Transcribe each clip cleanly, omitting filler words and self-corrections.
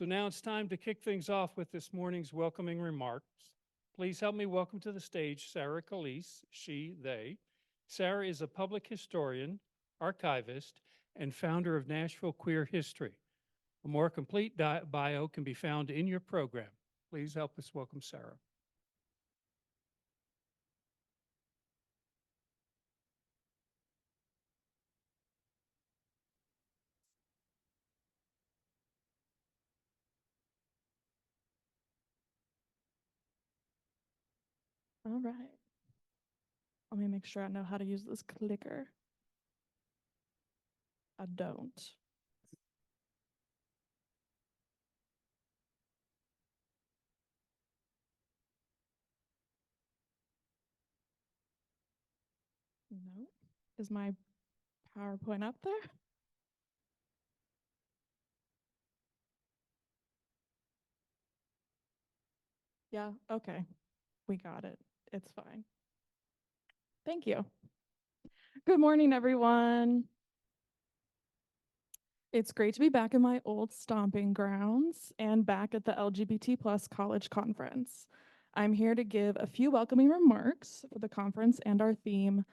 So now it's time to kick things off with this morning's welcoming remarks. Please help me welcome to the stage Sarah Calise, she, they. Sarah is a public historian, archivist, and founder of Nashville Queer History. A more complete bio can be found in your program. Please help us welcome Sarah. All right. Let me make sure I know how to use this clicker. I don't. No. Is my PowerPoint up there? Yeah, okay. We got it. It's fine. Thank you. Good morning, everyone. It's great to be back in my old stomping grounds and back at the LGBT plus college conference. I'm here to give a few welcoming remarks for the conference and our theme,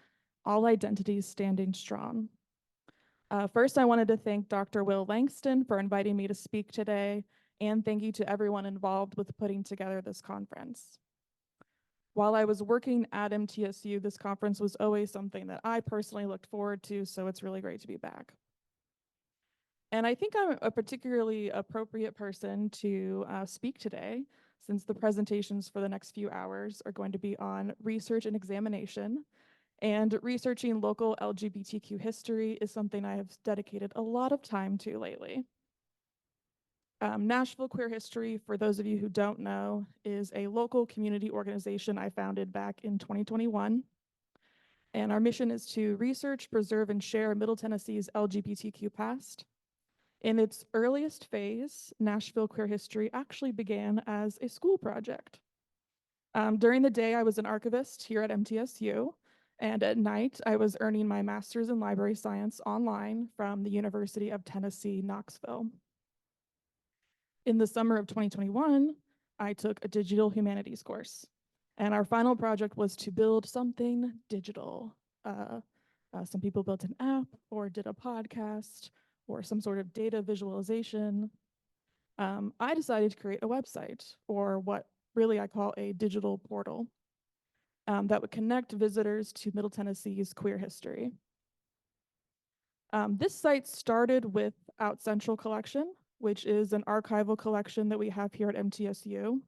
All Identities Standing Strong. First, I wanted to thank Dr. Will Langston for inviting me to speak today, and thank you to everyone involved with putting together this conference. While I was working at MTSU, this conference was always something that I personally looked forward to, so it's really great to be back. And I think I'm a particularly appropriate person to speak today, since the presentations for the next few hours are going to be on research and examination. And researching local LGBTQ history is something I have dedicated a lot of time to lately. Nashville Queer History, for those of you who don't know, is a local community organization I founded back in 2021. And our mission is to research, preserve, and share Middle Tennessee's LGBTQ past. In its earliest phase, Nashville Queer History actually began as a school project. During the day, I was an archivist here at MTSU, and at night, I was earning my master's in library science online from the University of Tennessee, Knoxville. In the summer of 2021, I took a digital humanities course, and our final project was to build something digital. Some people built an app or did a podcast or some sort of data visualization. I decided to create a website, or what really I call a digital portal, that would connect visitors to Middle Tennessee's queer history. This site started with Out Central Collection, which is an archival collection that we have here at MTSU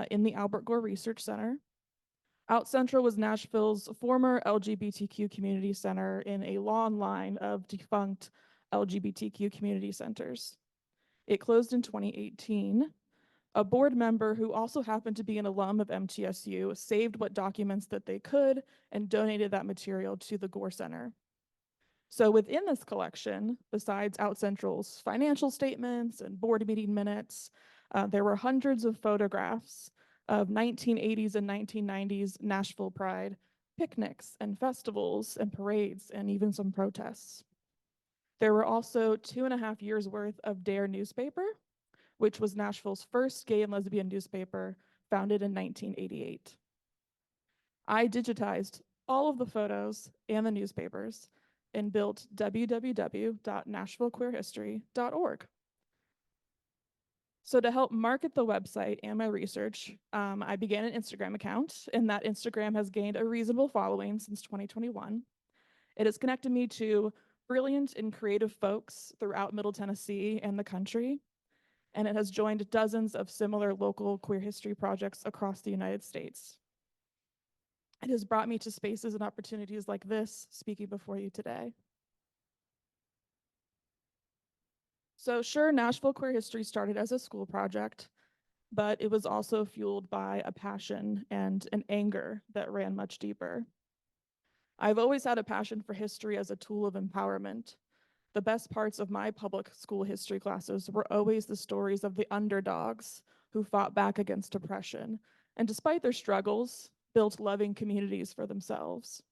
in the Albert Gore Research Center. Out Central was Nashville's former LGBTQ community center in a long line of defunct LGBTQ community centers. It closed in 2018. A board member who also happened to be an alum of MTSU saved what documents that they could and donated that material to the Gore Center. So within this collection, besides Out Central's financial statements and board meeting minutes, there were hundreds of photographs of 1980s and 1990s Nashville Pride picnics and festivals and parades and even some protests. There were also 2.5 years worth of Dare newspaper, which was Nashville's first gay and lesbian newspaper, founded in 1988. I digitized all of the photos and the newspapers and built www.nashvillequeerhistory.org. So to help market the website and my research, I began an Instagram account, and that Instagram has gained a reasonable following since 2021. It has connected me to brilliant and creative folks throughout Middle Tennessee and the country, and it has joined dozens of similar local queer history projects across the United States. It has brought me to spaces and opportunities like this, speaking before you today. So sure, Nashville Queer History started as a school project, but it was also fueled by a passion and an anger that ran much deeper. I've always had a passion for history as a tool of empowerment. The best parts of my public school history classes were always the stories of the underdogs who fought back against oppression, and despite their struggles, built loving communities for themselves.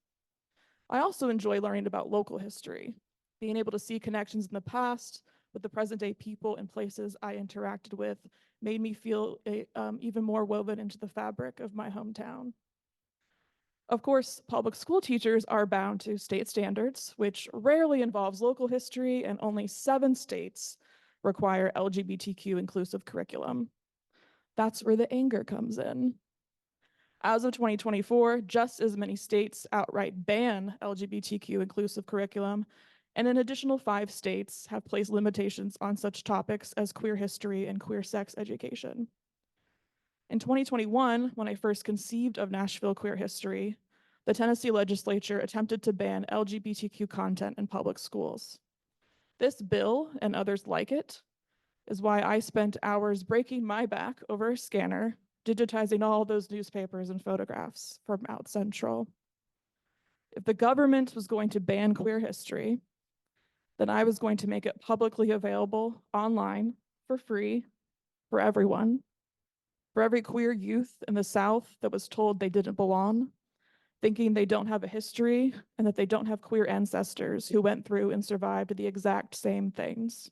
I also enjoy learning about local history, being able to see connections in the past but the present day people and places I interacted with made me feel even more woven into the fabric of my hometown. Of course, public school teachers are bound to state standards, which rarely involves local history, and only 7 states require LGBTQ inclusive curriculum. That's where the anger comes in. As of 2024, just as many states outright ban LGBTQ inclusive curriculum, and an additional 5 states have placed limitations on such topics as queer history and queer sex education. In 2021, when I first conceived of Nashville queer history, the Tennessee legislature attempted to ban LGBTQ content in public schools. This bill, and others like it, is why I spent hours breaking my back over a scanner, digitizing all those newspapers and photographs from Out Central. If the government was going to ban queer history, then I was going to make it publicly available online for free for everyone, for every queer youth in the South that was told they didn't belong, thinking they don't have a history and that they don't have queer ancestors who went through and survived the exact same things.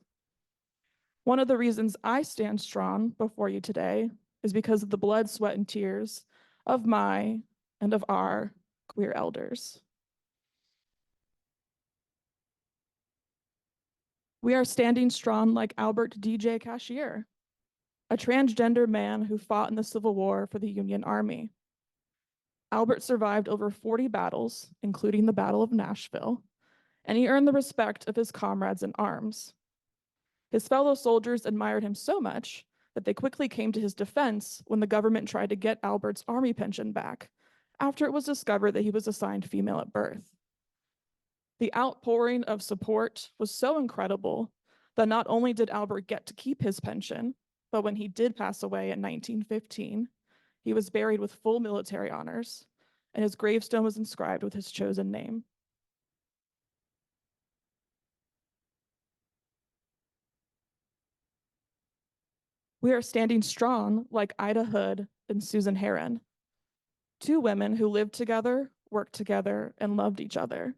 One of the reasons I stand strong before you today is because of the blood, sweat, and tears of my and of our queer elders. We are standing strong like Albert DJ Cashier, a transgender man who fought in the Civil War for the Union Army. Albert survived over 40 battles, including the Battle of Nashville, and he earned the respect of his comrades in arms. His fellow soldiers admired him so much that they quickly came to his defense when the government tried to get Albert's army pension back, after it was discovered that he was assigned female at birth. The outpouring of support was so incredible that not only did Albert get to keep his pension, but when he did pass away in 1915, he was buried with full military honors, and his gravestone was inscribed with his chosen name. We are standing strong like Ida Hood and Susan Heron, 2 women who lived together, worked together, and loved each other.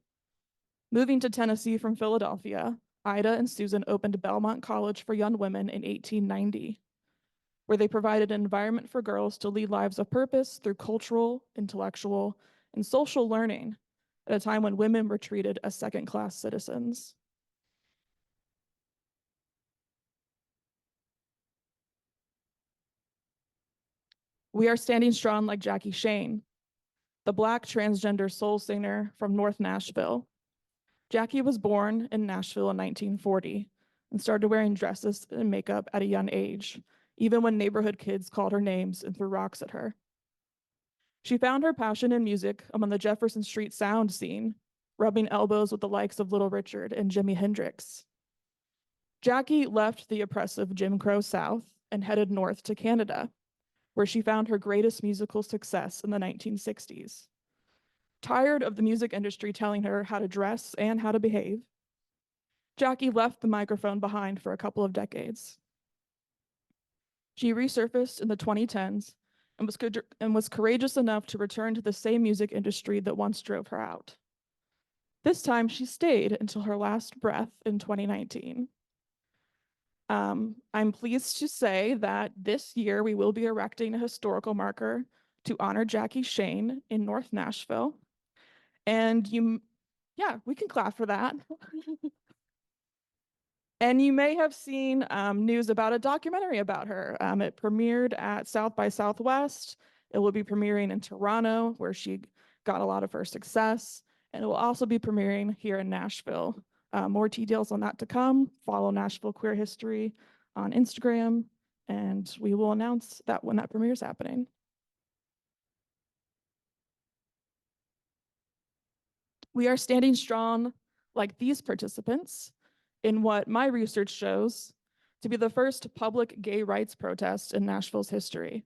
Moving to Tennessee from Philadelphia, Ida and Susan opened Belmont College for Young Women in 1890, where they provided an environment for girls to lead lives of purpose through cultural, intellectual, and social learning at a time when women were treated as second-class citizens. We are standing strong like Jackie Shane, the Black transgender soul singer from North Nashville. Jackie was born in Nashville in 1940 and started wearing dresses and makeup at a young age, even when neighborhood kids called her names and threw rocks at her. She found her passion in music among the Jefferson Street sound scene, rubbing elbows with the likes of Little Richard and Jimi Hendrix. Jackie left the oppressive Jim Crow South and headed north to Canada, where she found her greatest musical success in the 1960s. Tired of the music industry telling her how to dress and how to behave, Jackie left the microphone behind for a couple of decades. She resurfaced in the 2010s and was courageous enough to return to the same music industry that once drove her out. This time, she stayed until her last breath in 2019. I'm pleased to say that this year we will be erecting a historical marker to honor Jackie Shane in North Nashville. And we can clap for that. And you may have seen news about a documentary about her. It premiered at South by Southwest. It will be premiering in Toronto, where she got a lot of her success. And it will also be premiering here in Nashville. More details on that to come. Follow Nashville Queer History on Instagram, and we will announce that when that premiere is happening. We are standing strong like these participants in what my research shows to be the first public gay rights protest in Nashville's history.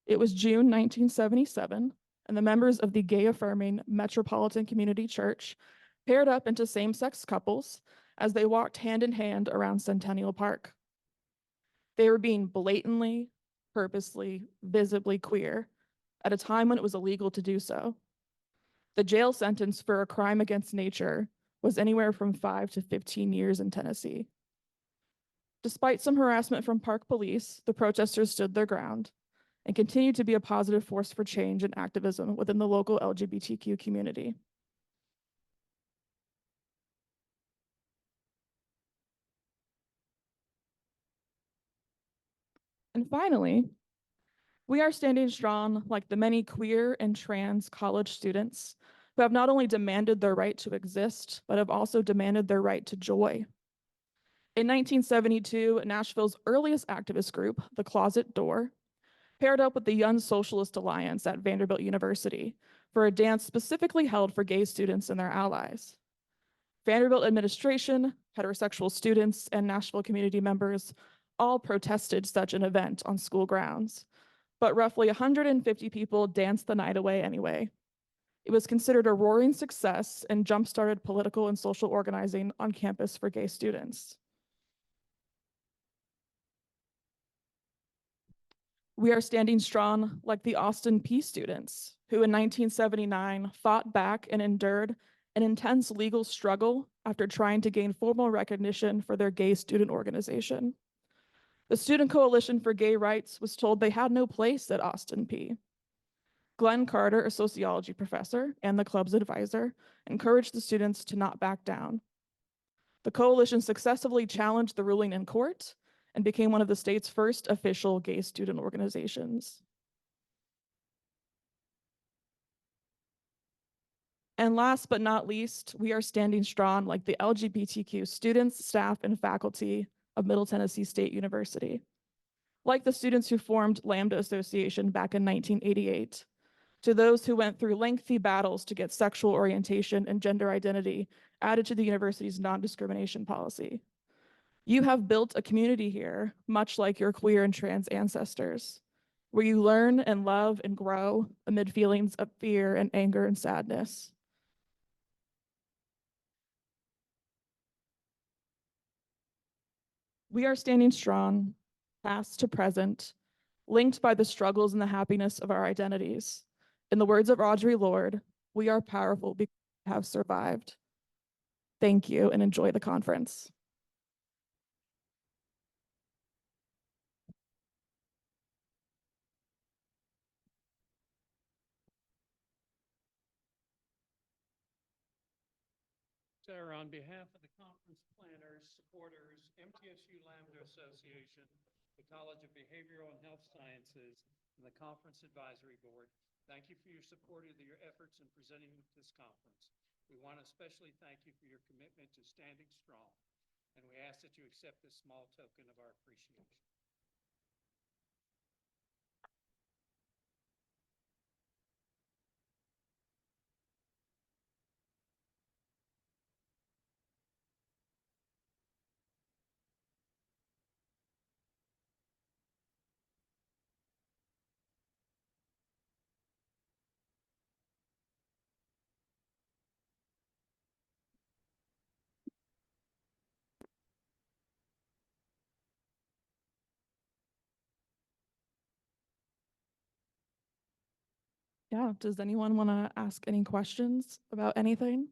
It was June 1977, and the members of the gay-affirming Metropolitan Community Church paired up into same-sex couples as they walked hand in hand around Centennial Park. They were being blatantly, purposely, visibly queer at a time when it was illegal to do so. The jail sentence for a crime against nature was anywhere from 5 to 15 years in Tennessee. Despite some harassment from park police, the protesters stood their ground and continued to be a positive force for change and activism within the local LGBTQ community. And finally, we are standing strong like the many queer and trans college students who have not only demanded their right to exist, but have also demanded their right to joy. In 1972, Nashville's earliest activist group, the Closet Door, paired up with the Young Socialist Alliance at Vanderbilt University for a dance specifically held for gay students and their allies. Vanderbilt administration, heterosexual students, and Nashville community members all protested such an event on school grounds, but roughly 150 people danced the night away anyway. It was considered a roaring success and jump-started political and social organizing on campus for gay students. We are standing strong like the Austin Peay students, who in 1979 fought back and endured an intense legal struggle after trying to gain formal recognition for their gay student organization. The Student Coalition for Gay Rights was told they had no place at Austin Peay. Glenn Carter, a sociology professor and the club's advisor, encouraged the students to not back down. The coalition successfully challenged the ruling in court and became one of the state's first official gay student organizations. And last but not least, we are standing strong like the LGBTQ students, staff, and faculty of Middle Tennessee State University. Like the students who formed Lambda Association back in 1988, to those who went through lengthy battles to get sexual orientation and gender identity added to the university's non-discrimination policy. You have built a community here, much like your queer and trans ancestors, where you learn and love and grow amid feelings of fear and anger and sadness. We are standing strong, past to present, linked by the struggles and the happiness of our identities. In the words of Audre Lorde, we are powerful because we have survived. Thank you and enjoy the conference. Sarah, on behalf of the conference planners, supporters, MTSU Lambda Association, the College of Behavioral and Health Sciences, and the Conference Advisory Board, thank you for your support of your efforts in presenting this conference. We want to especially thank you for your commitment to standing strong, and we ask that you accept this small token of our appreciation. Yeah, does anyone want to ask any questions about anything?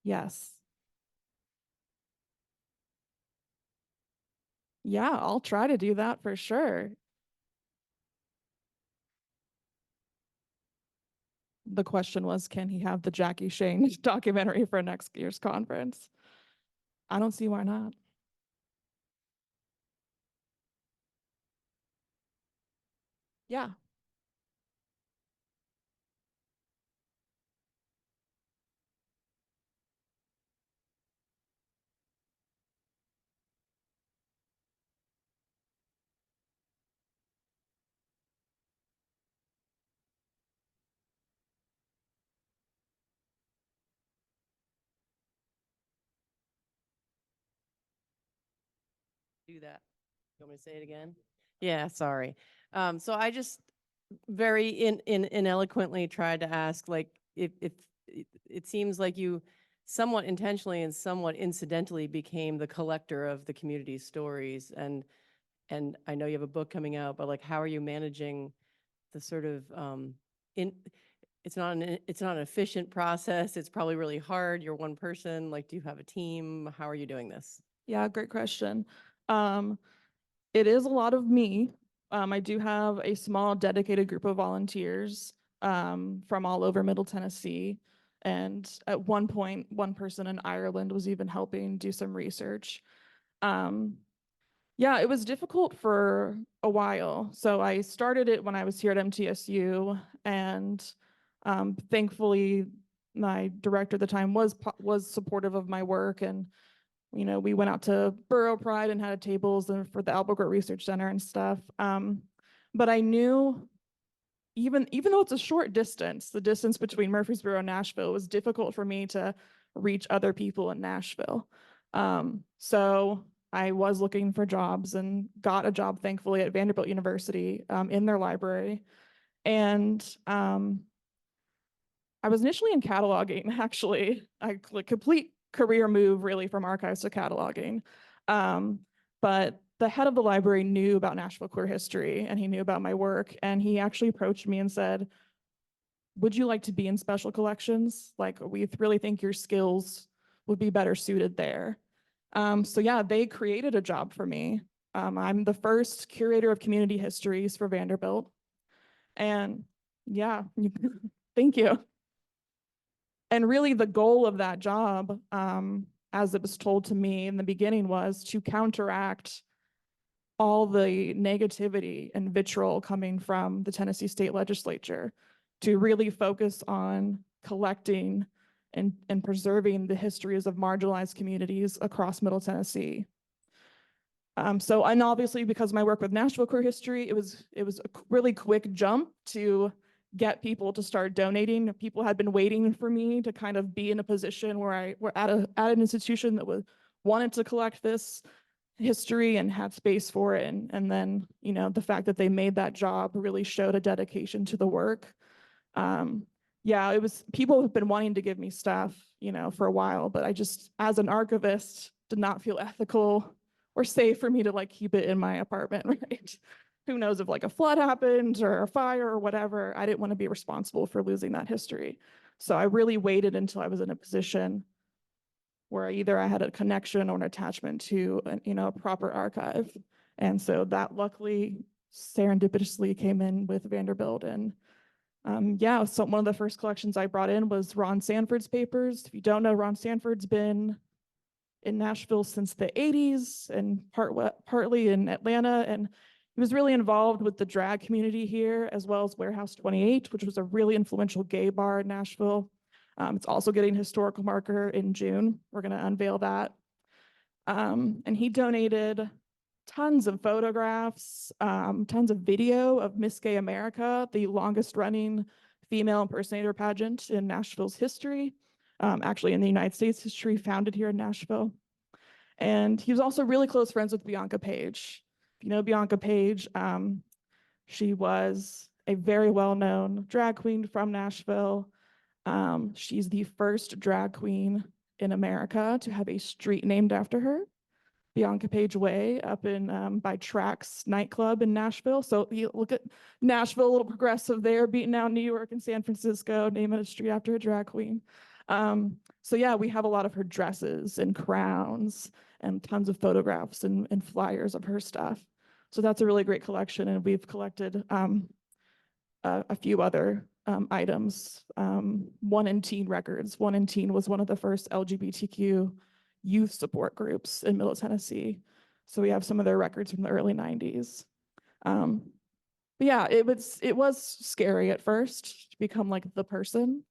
Yes. Yeah, I'll try to do that for sure. The question was, can he have the Jackie Shane documentary for next year's conference? I don't see why not. Yeah. Do that. You want me to say it again? Yeah, sorry. So I just very ineloquently tried to ask, like, if it seems like you somewhat intentionally and somewhat incidentally became the collector of the community's stories, and I know you have a book coming out, but like, how are you managing the sort of in it's not an efficient process. It's probably really hard. You're one person. Like, do you have a team? How are you doing this? Yeah, great question. It is a lot of me. I do have a small dedicated group of volunteers from all over Middle Tennessee. And at one point, one person in Ireland was even helping do some research. Um, yeah, it was difficult for a while. So I started it when I was here at MTSU, and thankfully, my director at the time was supportive of my work, and we went out to Borough Pride and had tables for the Albuquerque Research Center and stuff. But I knew even though it's a short distance, the distance between Murfreesboro and Nashville was difficult for me to reach other people in Nashville. So I was looking for jobs and got a job, thankfully, at Vanderbilt University in their library. And I was initially in cataloging, actually. Complete career move, really, from archives to cataloging. But the head of the library knew about Nashville queer history, and he knew about my work. And he actually approached me and said, would you like to be in special collections? Like, we really think your skills would be better suited there. So yeah, they created a job for me. I'm the first curator of community histories for Vanderbilt. And yeah, thank you. And really the goal of that job, as it was told to me in the beginning, was to counteract all the negativity and vitriol coming from the Tennessee State Legislature, to really focus on collecting and preserving the histories of marginalized communities across Middle Tennessee. So, and obviously, because of my work with Nashville queer history, it was a really quick jump to get people to start donating. People had been waiting for me to kind of be in a position where we're at an institution that wanted to collect this history and had space for it. And then, the fact that they made that job really showed a dedication to the work. Yeah, people have been wanting to give me stuff, for a while, but I just, as an archivist, did not feel ethical or safe for me to keep it in my apartment, right? Who knows if a flood happened or a fire or whatever. I didn't want to be responsible for losing that history. So I really waited until I was in a position where either I had a connection or an attachment to a proper archive. And so that luckily serendipitously came in with Vanderbilt. And yeah, so one of the first collections I brought in was Ron Sanford's papers. If you don't know, Ron Sanford's been in Nashville since the 80s and partly in Atlanta. And he was really involved with the drag community here, as well as Warehouse 28, which was a really influential gay bar in Nashville. It's also getting a historical marker in June. We're going to unveil that. And he donated tons of photographs, tons of video of Miss Gay America, the longest running female impersonator pageant in Nashville's history, actually in the United States history, founded here in Nashville. And he was also really close friends with Bianca Page. If you know Bianca Page, she was a very well-known drag queen from Nashville. She's the first drag queen in America to have a street named after her, Bianca Page Way, up in by Trax nightclub in Nashville. So you look at Nashville, a little progressive there, beating out New York and San Francisco, naming a street after a drag queen. So yeah, we have a lot of her dresses and crowns and tons of photographs and flyers of her stuff. So that's a really great collection, and we've collected a few other items. One in Teen Records. One in Teen was one of the first LGBTQ youth support groups in Middle Tennessee. So we have some of their records from the early 90s. But yeah, it was scary at first to become the person.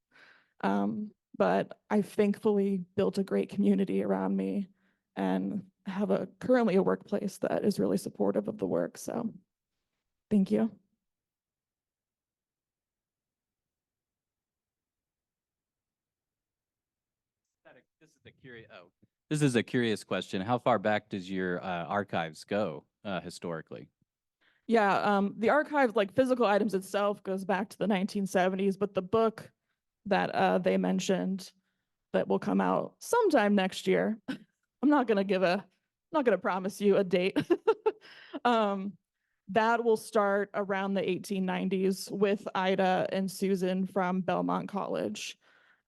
But I've thankfully built a great community around me and have currently a workplace that is really supportive of the work. So thank you. This is a curious question. How far back does your archives go historically? Yeah, the archive, physical items itself, goes back to the 1970s, but the book that they mentioned that will come out sometime next year, I'm not gonna promise you a date. That will start around the 1890s with Ida and Susan from Belmont College.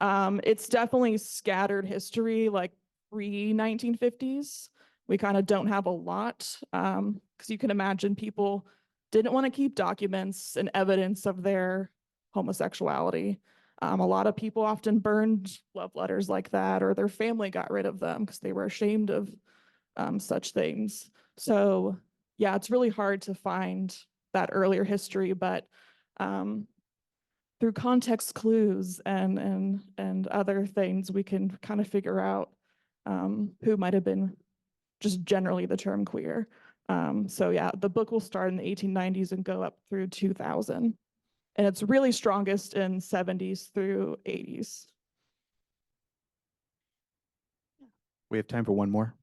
It's definitely scattered history, like pre-1950s. We kind of don't have a lot, because you can imagine people didn't want to keep documents and evidence of their homosexuality. A lot of people often burned love letters like that, or their family got rid of them because they were ashamed of such things. So yeah, it's really hard to find that earlier history, but through context clues and other things, we can kind of figure out who might have been just generally the term queer. So yeah, the book will start in the 1890s and go up through 2000. And it's really strongest in 70s through 80s. We have time for one more.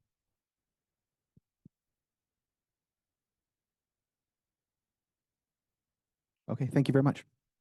Okay, thank you very much.